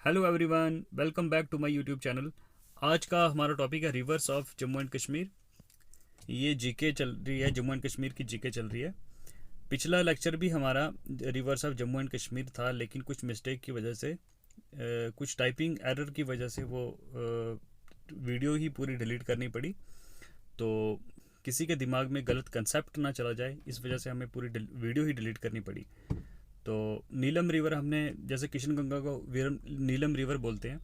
Hello everyone, welcome back to my YouTube channel. आज का हमारा टॉपिक है rivers of Jammu and Kashmir. ये जीके चल रही है, जम्मू एंड कश्मीर की जीके चल रही है। पिछला लेक्चर भी हमारा reverse of Jammu and Kashmir था, लेकिन कुछ मिस्टेक की वजह से कुछ टाइपिंग एरर की वजह से वो वीडियो ही पूरी डिलीट करनी पड़ी। तो किसी के दिमाग में गलत कंसेप्ट ना चला जाए, इस वजह से हमें पूरी वीडियो ही डिलीट करनी पड़ी। तो नीलम रिवर हमने, जैसे किशन गंगा को नीलम रिवर बोलते हैं,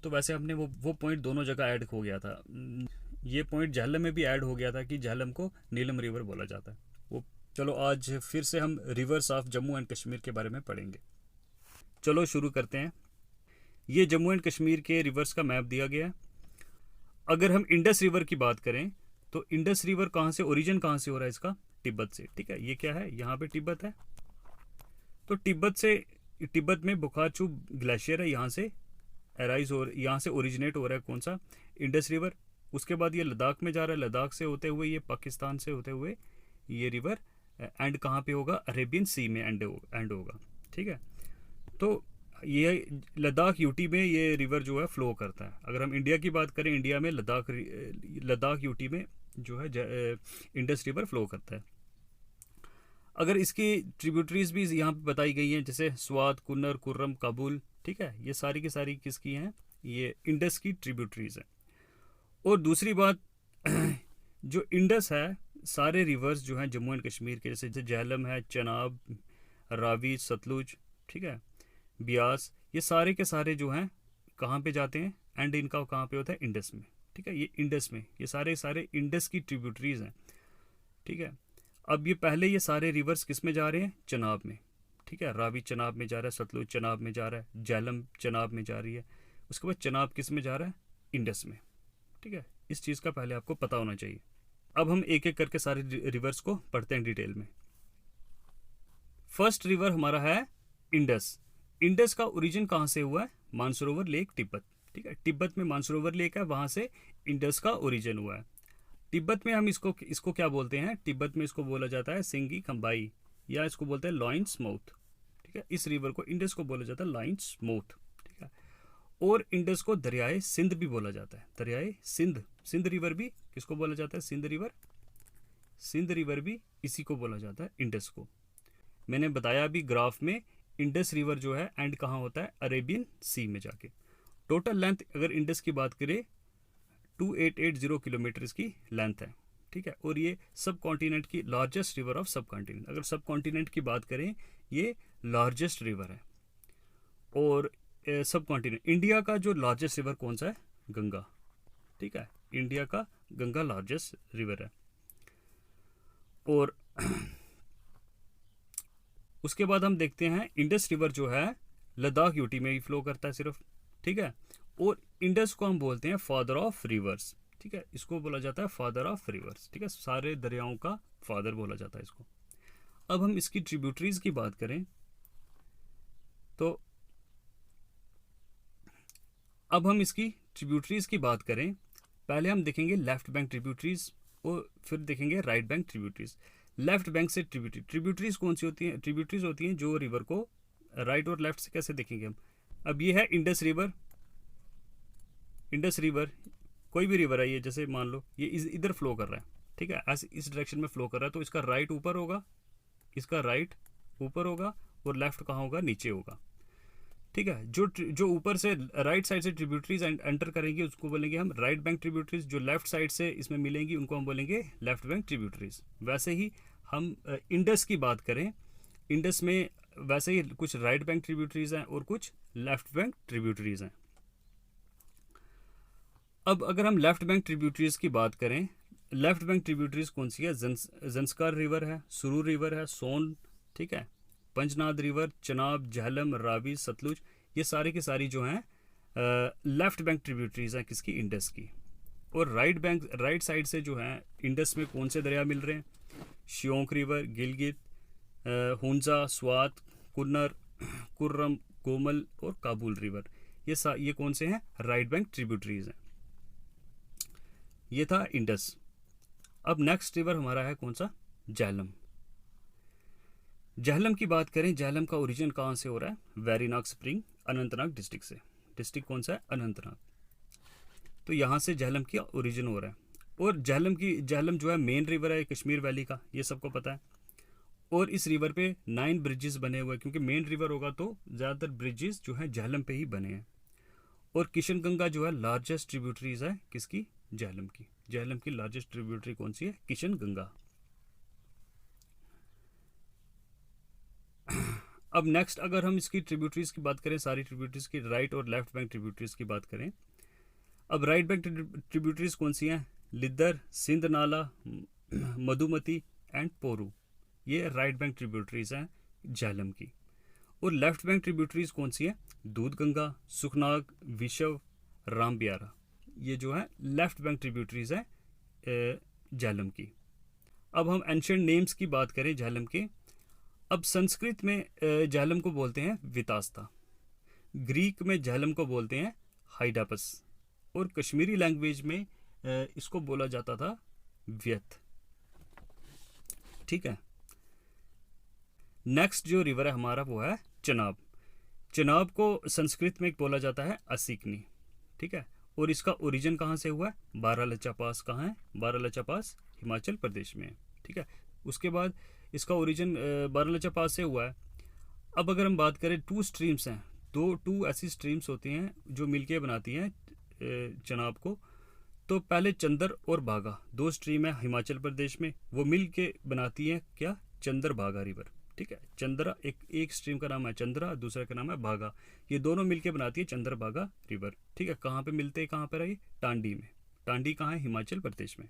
तो वैसे हमने वो पॉइंट दोनों जगह ऐड हो गया था। ये पॉइंट झेलम में भी ऐड हो गया था कि झेलम को नीलम रिवर बोला जाता है वो। चलो आज फिर से हम reverse of Jammu and Kashmir के बारे में पढ़ेंगे। चलो शुरू करते हैं। ये जम्मू एंड कश्मीर के रिवर्स का मैप दिया गया है। अगर हम इंडस रिवर की बात करें तो इंडस रिवर कहाँ से, ओरिजिन कहाँ से हो रहा है इसका? तिब्बत से। ठीक है, ये क्या है, यहाँ पे तिब्बत है। तो तिब्बत में बुखारचू ग्लेशियर है, यहाँ से एराइज हो, यहाँ से ओरिजिनेट हो रहा है कौन सा? Indus river. उसके बाद ये लद्दाख में जा रहा है, लद्दाख से होते हुए ये पाकिस्तान से होते हुए ये रिवर एंड कहाँ पे होगा? अरेबियन सी में एंड होगा। ठीक है, तो ये लद्दाख यूटी में ये रिवर जो है फ्लो करता है। अगर हम इंडिया की बात करें, इंडिया में लद्दाख यूटी में जो है इंडस रिवर फ्लो करता है। अगर इसकी ट्रिब्यूटरीज भी यहाँ पे बताई गई हैं, जैसे स्वात, कुन्नर, कुर्रम, काबुल। ठीक है, ये सारी की सारी किसकी हैं? ये इंडस की ट्रिब्यूटरीज हैं। और दूसरी बात जो इंडस है, सारे रिवर्स जो हैं जम्मू एंड कश्मीर के, जैसे झेलम है, चनाब, रावी, सतलुज, ठीक है, ब्यास, ये सारे के सारे जो हैं कहाँ पे जाते हैं? एंड इनका कहाँ पे होता है? इंडस में। ठीक है, ये इंडस में, ये सारे सारे इंडस की ट्रिब्यूटरीज हैं। ठीक है, अब ये सारे रिवर्स किस में जा रहे हैं? चनाब में। ठीक है, रावी चनाब में जा रहा है, सतलुज चनाब में जा रहा है, झेलम चनाब में जा रही है। उसके बाद चनाब किस में जा रहा है? इंडस में। ठीक है, इस चीज़ का पहले आपको पता होना चाहिए। अब हम एक एक करके सारे रिवर्स को पढ़ते हैं डिटेल में। फर्स्ट रिवर हमारा है इंडस। इंडस का ओरिजिन कहाँ से हुआ है? मानसरोवर लेक, तिब्बत। ठीक है, तिब्बत में मानसरोवर लेक है, वहाँ से इंडस का ओरिजिन हुआ है। तिब्बत में हम इसको क्या बोलते हैं? तिब्बत में इसको बोला जाता है सिंगी खंबाई, या इसको बोलते हैं लॉइंस माउथ। ठीक है, इस रिवर को इंडस को बोला जाता है लॉइंस माउथ। ठीक है, और इंडस को दरियाए सिंध भी बोला जाता है। दरियाए सिंध, सिंध रिवर भी किसको बोला जाता है? सिंध रिवर। सिंध रिवर भी इसी को बोला जाता है, इंडस को। मैंने बताया अभी ग्राफ में, इंडस रिवर जो है एंड कहाँ होता है? अरेबियन सी में जाके। टोटल लेंथ अगर इंडस की बात करें 2880 किलोमीटर इसकी लेंथ है। ठीक है, और ये सब कॉन्टिनेंट की लार्जेस्ट रिवर ऑफ सब कॉन्टिनेंट। अगर सब कॉन्टिनेंट की बात करें, ये लार्जेस्ट रिवर है। और सब कॉन्टिनेंट, इंडिया का जो लार्जेस्ट रिवर कौन सा है? गंगा। ठीक है, इंडिया का गंगा लार्जेस्ट रिवर है। और उसके बाद हम देखते हैं इंडस रिवर जो है लद्दाख यूटी में ही फ्लो करता है सिर्फ। ठीक है, और इंडस को हम बोलते हैं फादर ऑफ रिवर्स। ठीक है, इसको बोला जाता है फादर ऑफ रिवर्स। ठीक है, सारे दरियाओं का फादर बोला जाता है इसको। अब हम इसकी ट्रिब्यूटरीज की बात करें तो पहले हम देखेंगे लेफ्ट बैंक ट्रिब्यूटरीज और फिर देखेंगे right bank tributaries. Left bank से ट्रिब्यूटरीज कौन सी होती हैं? ट्रिब्यूटरीज होती हैं जो रिवर को राइट और लेफ्ट से कैसे देखेंगे हम? अब ये है इंडस रिवर। इंडस रिवर कोई भी रिवर है, ये जैसे मान लो ये इधर फ्लो कर रहा है। ठीक है, ऐसे इस डायरेक्शन में फ्लो कर रहा है, तो इसका राइट ऊपर होगा, इसका राइट ऊपर होगा, और लेफ्ट कहाँ होगा? नीचे होगा। ठीक है, जो ऊपर से राइट साइड से ट्रिब्यूटरीज एंटर करेंगे उसको बोलेंगे हम राइट बैंक ट्रिब्यूटरीज। जो लेफ्ट साइड से इसमें मिलेंगी उनको हम बोलेंगे लेफ्ट बैंक ट्रिब्यूटरीज। वैसे ही हम इंडस की बात करें, इंडस में वैसे ही कुछ राइट बैंक ट्रिब्यूटरीज हैं और कुछ लेफ्ट बैंक ट्रिब्यूटरीज हैं। अब अगर हम लेफ्ट बैंक ट्रिब्यूटरीज की बात करें, लेफ्ट बैंक ट्रिब्यूटरीज कौन सी है? जंस्कार रिवर है, सुरू रिवर है, सोन, ठीक है, पंजनाद रिवर, चनाब, झेलम, रावी, सतलुज, ये सारे की सारी जो हैं लेफ्ट बैंक ट्रिब्यूटरीज हैं किसकी? इंडस की। और राइट साइड से जो है इंडस में कौन से दरिया मिल रहे हैं? श्योंक रिवर, गिलगित, हुंजा, स्वात, कुन्नर, कुर्रम, कोमल और काबुल रिवर। ये कौन से हैं? राइट बैंक ट्रिब्यूटरीज हैं। ये था इंडस। अब नेक्स्ट रिवर हमारा है कौन सा? झेलम। झेलम की बात करें, झेलम का ओरिजिन कहाँ से हो रहा है? वेरीनाग स्प्रिंग, अनंतनाग डिस्ट्रिक्ट से। डिस्ट्रिक्ट कौन सा है, अनंतनाग। तो यहाँ से झेलम की ओरिजिन हो रहा है। और झेलम जो है मेन रिवर है कश्मीर वैली का, ये सबको पता है। और इस रिवर पे 9 ब्रिजेस बने हुए हैं, क्योंकि मेन रिवर होगा तो ज़्यादातर ब्रिजेस जो है झेलम पे ही बने हैं। और किशन गंगा जो है लार्जेस्ट ट्रिब्यूटरीज है किसकी, झेलम की। झेलम की लार्जेस्ट ट्रिब्यूटरी कौन सी है, किशन गंगा। अब नेक्स्ट अगर हम इसकी ट्रिब्यूटरीज की बात करें, सारी ट्रिब्यूटरीज की, राइट और लेफ्ट बैंक ट्रिब्यूटरीज की बात करें। अब राइट बैंक ट्रिब्यूटरीज कौन सी हैं, लिद्दर, सिंध नाला, मधुमती एंड पोरू, ये राइट बैंक ट्रिब्यूटरीज हैं झेलम की। और लेफ्ट बैंक ट्रिब्यूटरीज कौन सी हैं, दूध गंगा, सुखनाग, विशव, रामबियारा, ये जो है लेफ्ट बैंक ट्रिब्यूटरीज हैं झेलम की। अब हम एंशिएंट नेम्स की बात करें झेलम के। अब संस्कृत में झेलम को बोलते हैं वितास्ता, ग्रीक में झेलम को बोलते हैं हाइडापस, और कश्मीरी लैंग्वेज में इसको बोला जाता था व्यथ। ठीक है। नेक्स्ट जो रिवर है हमारा वो है चनाब। चनाब को संस्कृत में बोला जाता है असिकनी। ठीक है। और इसका ओरिजिन कहाँ से हुआ है, बारालाचा पास। कहाँ है, बारालाचा पास हिमाचल प्रदेश में है। ठीक है। उसके बाद इसका ओरिजिन बारालाचा पास से हुआ है। अब अगर हम बात करें, 2 स्ट्रीम्स हैं, टू ऐसी स्ट्रीम्स होती हैं जो मिलके बनाती हैं चनाब को। तो पहले चंदर और बागा 2 स्ट्रीम है हिमाचल प्रदेश में, वो मिल के बनाती हैं क्या, चंदर बागा रिवर। ठीक है। चंद्रा एक स्ट्रीम का नाम है चंद्रा, दूसरा का नाम है बागा, ये दोनों मिलके बनाती है चंद्र बागा रिवर। ठीक है। कहाँ पे मिलते हैं, कहाँ पर है ये, टांडी में। टांडी कहाँ है, हिमाचल प्रदेश में।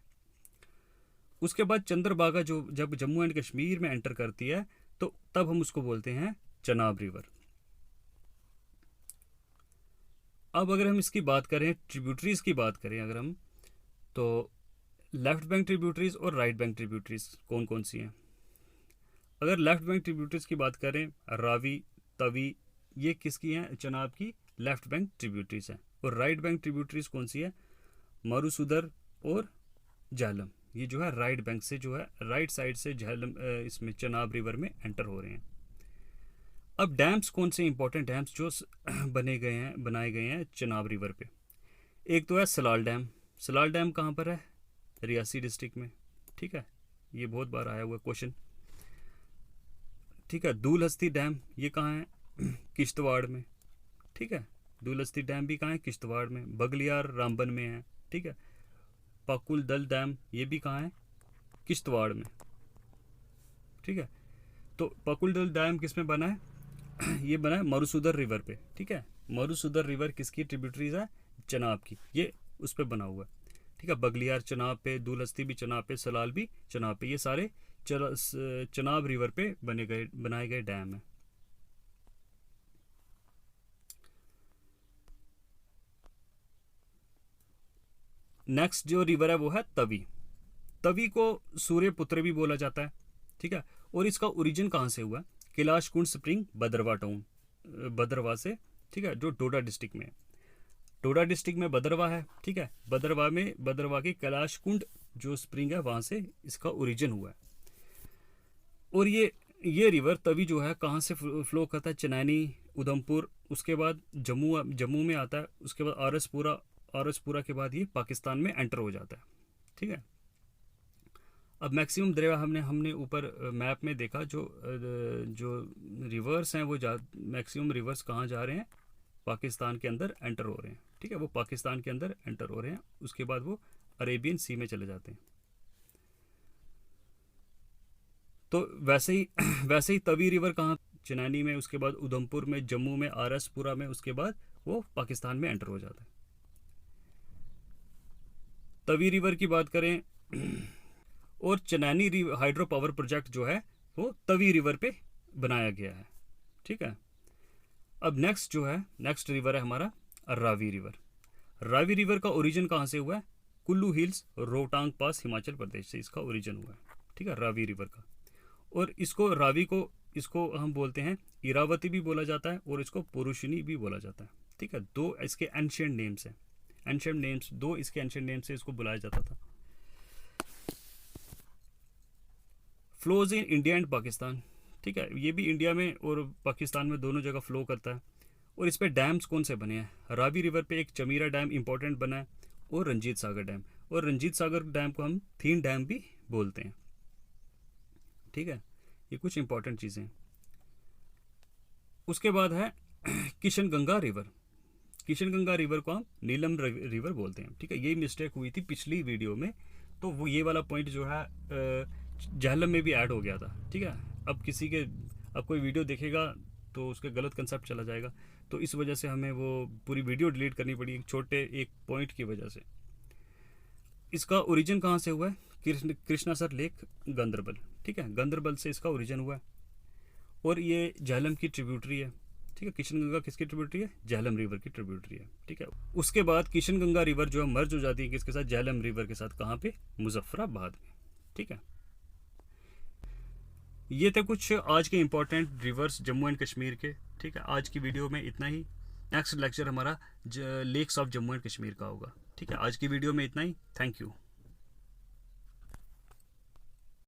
उसके बाद चंद्रबागा जो जब जम्मू एंड कश्मीर में एंटर करती है तो तब हम उसको बोलते हैं चनाब रिवर। अब अगर हम इसकी बात करें, ट्रिब्यूटरीज की बात करें अगर हम, तो लेफ्ट बैंक ट्रिब्यूटरीज और राइट बैंक ट्रिब्यूटरीज कौन कौन सी हैं। अगर लेफ्ट बैंक ट्रिब्यूटरीज की बात करें, रावी, तवी, ये किसकी हैं, चनाब की लेफ्ट बैंक ट्रिब्यूटरीज हैं। और राइट बैंक ट्रिब्यूटरीज कौन सी है, मारूसुदर और झेलम, ये जो है राइट बैंक से, जो है राइट साइड से झेलम इसमें चनाब रिवर में एंटर हो रहे हैं। अब डैम्स कौन से इंपॉर्टेंट डैम्स जो बनाए गए हैं चनाब रिवर पे, एक तो है सलाल डैम। सलाल डैम कहाँ पर है, रियासी डिस्ट्रिक्ट में। ठीक है। ये बहुत बार आया हुआ क्वेश्चन। ठीक है। दूलहस्ती डैम, ये कहाँ है, किश्तवाड़ में। ठीक है। दूलहस्ती डैम भी कहाँ है, किश्तवाड़ में। बगलियार रामबन में है। ठीक है। पाकुल दल डैम, ये भी कहाँ है, किश्तवाड़ में। ठीक है। तो पाकुल दल डैम किस में बना है ये बना है मारूसुदर रिवर पे। ठीक है। मारूसुदर रिवर किसकी ट्रिब्यूटरीज है, चनाब की, ये उस पर बना हुआ है। ठीक है। बगलियार चनाब पे, दूलहस्ती भी चनाब पे, सलाल भी चनाब पे, ये सारे चनाब रिवर पे बनाए गए डैम है। नेक्स्ट जो रिवर है वो है तवी। तवी को सूर्यपुत्र भी बोला जाता है। ठीक है। और इसका ओरिजिन कहाँ से हुआ, कैलाश कुंड स्प्रिंग, भद्रवा टाउन, भद्रवा से। ठीक है। जो डोडा डिस्ट्रिक्ट में है, डोडा डिस्ट्रिक्ट में भद्रवा है। ठीक है। भद्रवा के कैलाश कुंड जो स्प्रिंग है वहाँ से इसका ओरिजिन हुआ है। और ये रिवर तवी जो है कहाँ से फ्लो करता है, चनैनी, उधमपुर, उसके बाद जम्मू में आता है, उसके बाद आरएसपुरा के बाद ये पाकिस्तान में एंटर हो जाता है। ठीक है। अब मैक्सिमम दरिया हमने ऊपर मैप में देखा, जो रिवर्स हैं वो मैक्सिमम रिवर्स कहाँ जा रहे हैं, पाकिस्तान के अंदर एंटर हो रहे हैं। ठीक है। वो पाकिस्तान के अंदर एंटर हो रहे हैं, उसके बाद वो अरेबियन सी में चले जाते हैं। तो वैसे ही तवी रिवर कहाँ, चनैनी में, उसके बाद उधमपुर में, जम्मू में, आरएसपुरा में, उसके बाद वो पाकिस्तान में एंटर हो जाता है। तवी रिवर की बात करें और चनैनी हाइड्रो पावर प्रोजेक्ट जो है वो तवी रिवर पे बनाया गया है। ठीक है। अब नेक्स्ट रिवर है हमारा रावी रिवर। रावी रिवर का ओरिजिन कहाँ से हुआ है, कुल्लू हिल्स, रोहतांग पास, हिमाचल प्रदेश से इसका ओरिजिन हुआ है। ठीक है। रावी रिवर का। और इसको हम बोलते हैं इरावती भी बोला जाता है और इसको पुरुषिनी भी बोला जाता है। ठीक है। 2 इसके एंशिएंट नेम्स हैं, दो इसके एंशिएंट नेम से इसको बुलाया जाता था। Flows in India and Pakistan. ठीक है। ये भी इंडिया में और पाकिस्तान में दोनों जगह फ्लो करता है। और इस पे डैम्स कौन से बने हैं? रावी रिवर पे एक चमीरा डैम इंपॉर्टेंट बना है और रंजीत सागर डैम, और रंजीत सागर डैम को हम थीन डैम भी बोलते हैं। ठीक है, ये कुछ इंपॉर्टेंट चीज़ें हैं। उसके बाद है किशन गंगा रिवर। किशन गंगा रिवर को हम नीलम रिवर बोलते हैं। ठीक है, ये मिस्टेक हुई थी पिछली वीडियो में, तो वो ये वाला पॉइंट जो है झेलम में भी ऐड हो गया था। ठीक है, अब कोई वीडियो देखेगा तो उसके गलत कंसेप्ट चला जाएगा, तो इस वजह से हमें वो पूरी वीडियो डिलीट करनी पड़ी एक पॉइंट की वजह से। इसका ओरिजिन कहाँ से हुआ है? कृष्णासर लेक, गांदरबल। ठीक है, गांदरबल से इसका ओरिजिन हुआ है, और ये झेलम की ट्रिब्यूटरी है। ठीक है, किशन गंगा किसकी ट्रिब्यूटरी है? झेलम रिवर की ट्रिब्यूटरी है। ठीक है, उसके बाद किशन गंगा रिवर जो है मर्ज हो जाती है किसके साथ? झेलम रिवर के साथ। कहाँ पे? मुजफ्फराबाद में। ठीक है, ये थे कुछ आज के important rivers Jammu and Kashmir के। ठीक है, आज की वीडियो में इतना ही। नेक्स्ट लेक्चर हमारा lakes of Jammu and Kashmir का होगा। ठीक है, आज की वीडियो में इतना ही। Thank you.